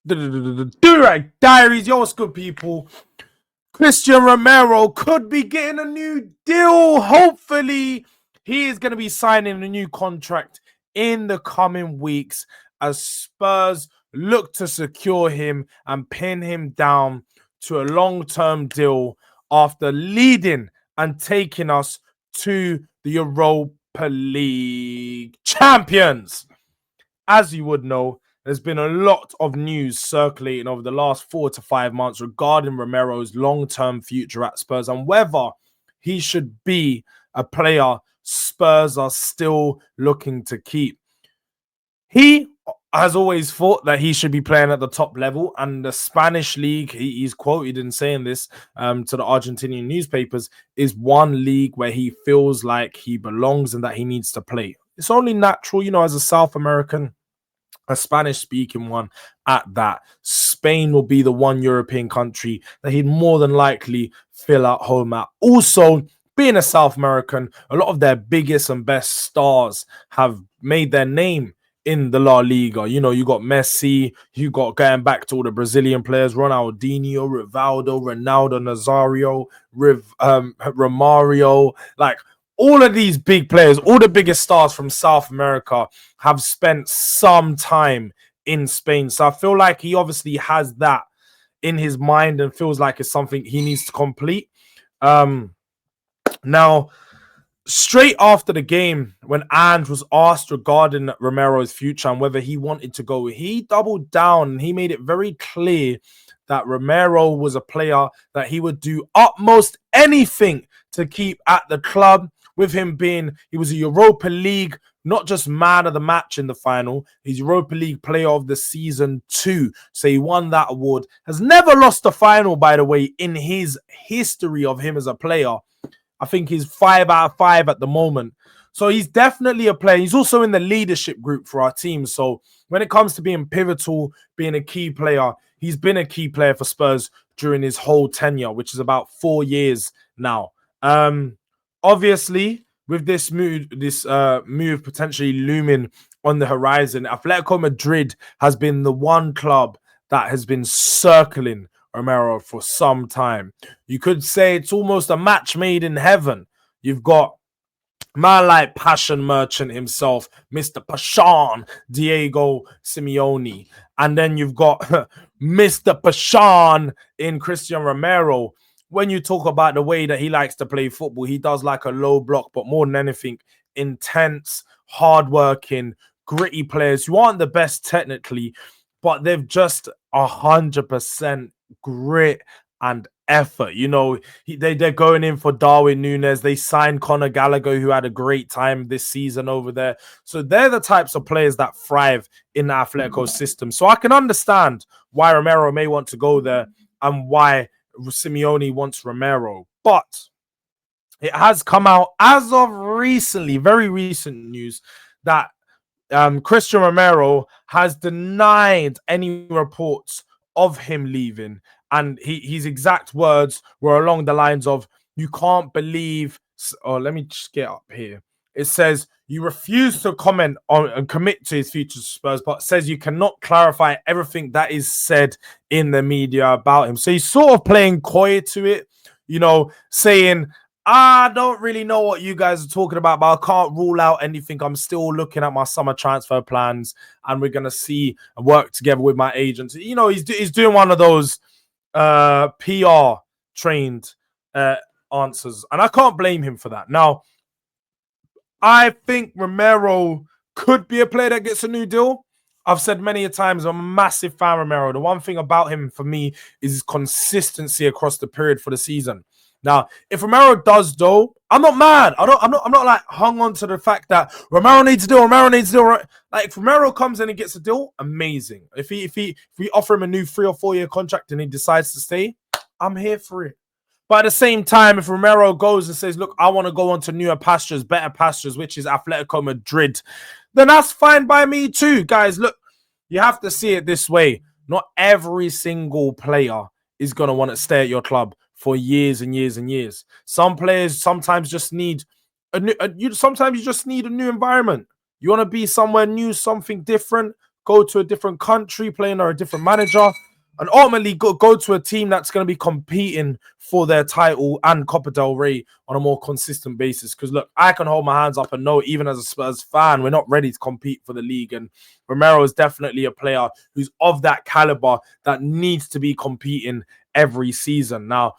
Durag Diaries, yo, what's good, people? Christian Romero could be getting a new deal. Hopefully, he is going to be signing a new contract in the coming weeks as Spurs look to secure him and pin him down to a long-term deal after leading and taking us to the Europa League champions. As you would know, there's been a lot of news circulating over the last 4 to 5 months regarding Romero's long-term future at Spurs and whether he should be a player Spurs are still looking to keep. He has always thought that he should be playing at the top level, and the Spanish league, he's quoted in saying this to the Argentinian newspapers, is one league where he feels like he belongs and that he needs to play. It's only natural, as a South American, a Spanish-speaking one at that. Spain will be the one European country that he'd more than likely feel at home at. Also, being a South American, a lot of their biggest and best stars have made their name in the La Liga. You got Messi, you got going back to all the Brazilian players, Ronaldinho, Rivaldo, Ronaldo, Nazario, Romario, like all of these big players, all the biggest stars from South America have spent some time in Spain. So I feel like he obviously has that in his mind and feels like it's something he needs to complete. Now, straight after the game, when Ange was asked regarding Romero's future and whether he wanted to go, he doubled down and he made it very clear that Romero was a player that he would do utmost anything to keep at the club. With him he was a Europa League, not just man of the match in the final, he's Europa League player of the season too. So he won that award. Has never lost a final, by the way, in his history of him as a player. I think he's 5 out of 5 at the moment. So he's definitely a player. He's also in the leadership group for our team. So when it comes to being pivotal, being a key player, he's been a key player for Spurs during his whole tenure, which is about 4 years now. Obviously, with this move potentially looming on the horizon, Atletico Madrid has been the one club that has been circling Romero for some time. You could say it's almost a match made in heaven. You've got man like passion merchant himself, Mr. Pashan, Diego Simeone. And then you've got Mr. Pashan in Christian Romero. When you talk about the way that he likes to play football, he does like a low block, but more than anything, intense, hardworking, gritty players who aren't the best technically, but they've just 100% grit and effort. They're going in for Darwin Núñez. They signed Conor Gallagher, who had a great time this season over there. So they're the types of players that thrive in the Atletico system. So I can understand why Romero may want to go there and why Simeone wants Romero. But it has come out as of recently, very recent news, that Christian Romero has denied any reports of him leaving. And his exact words were along the lines of, you can't believe... Oh, let me just get up here. It says, you refuse to comment on and commit to his future Spurs, but says you cannot clarify everything that is said in the media about him. So he's sort of playing coy to it, saying, I don't really know what you guys are talking about, but I can't rule out anything. I'm still looking at my summer transfer plans, and we're going to work together with my agents. He's doing one of those PR trained answers, and I can't blame him for that. Now, I think Romero could be a player that gets a new deal. I've said many a times I'm a massive fan of Romero. The one thing about him for me is his consistency across the period for the season. Now, if Romero does though, I'm not mad. I'm not like hung on to the fact that Romero needs a deal. Like if Romero comes in and gets a deal, amazing. If we offer him a new 3 or 4 year contract and he decides to stay, I'm here for it. But at the same time, if Romero goes and says, look, I want to go on to newer pastures, better pastures, which is Atletico Madrid, then that's fine by me too. Guys, look, you have to see it this way. Not every single player is going to want to stay at your club for years and years and years. Some players sometimes just need sometimes you just need a new environment. You want to be somewhere new, something different, go to a different country, play under a different manager, and ultimately go to a team that's going to be competing for their title and Copa del Rey on a more consistent basis. Because look, I can hold my hands up and know, even as a Spurs fan, we're not ready to compete for the league. And Romero is definitely a player who's of that caliber that needs to be competing every season. Now,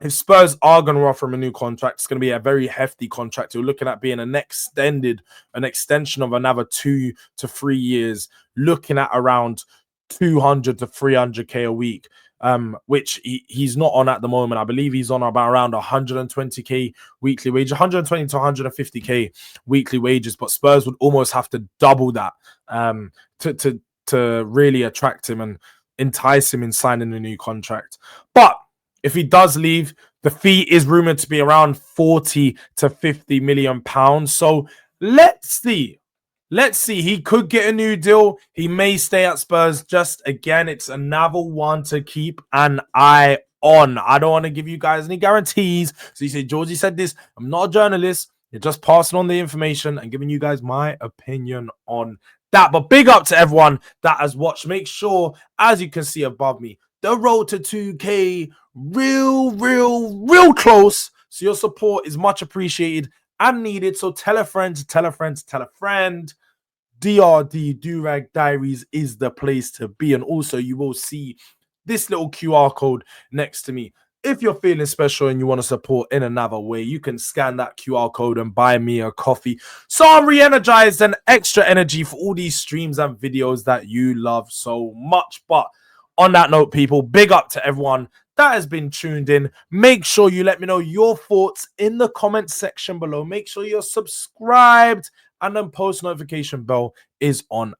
if Spurs are going to offer him a new contract, it's going to be a very hefty contract. You're looking at being an extension of another 2 to 3 years, looking at around 200 to 300k a week, which he's not on at the moment. I believe he's on about around 120k weekly wage, 120 to 150k weekly wages, but Spurs would almost have to double that to really attract him and entice him in signing a new contract. But if he does leave, the fee is rumored to be around 40 to 50 million pounds. So let's see. Let's see. He could get a new deal. He may stay at Spurs. Just again, it's another one to keep an eye on. I don't want to give you guys any guarantees. So you say, Georgie said this. I'm not a journalist. You're just passing on the information and giving you guys my opinion on that. But big up to everyone that has watched. Make sure, as you can see above me, the road to 2K real close. So your support is much appreciated and needed. So tell a friend, tell a friend, tell a friend. DRD, Durag Diaries is the place to be. And also you will see this little QR code next to me. If you're feeling special and you want to support in another way, you can scan that QR code and buy me a coffee. So I'm re-energized and extra energy for all these streams and videos that you love so much. But on that note, people, big up to everyone that has been tuned in. Make sure you let me know your thoughts in the comment section below. Make sure you're subscribed and then post notification bell is on.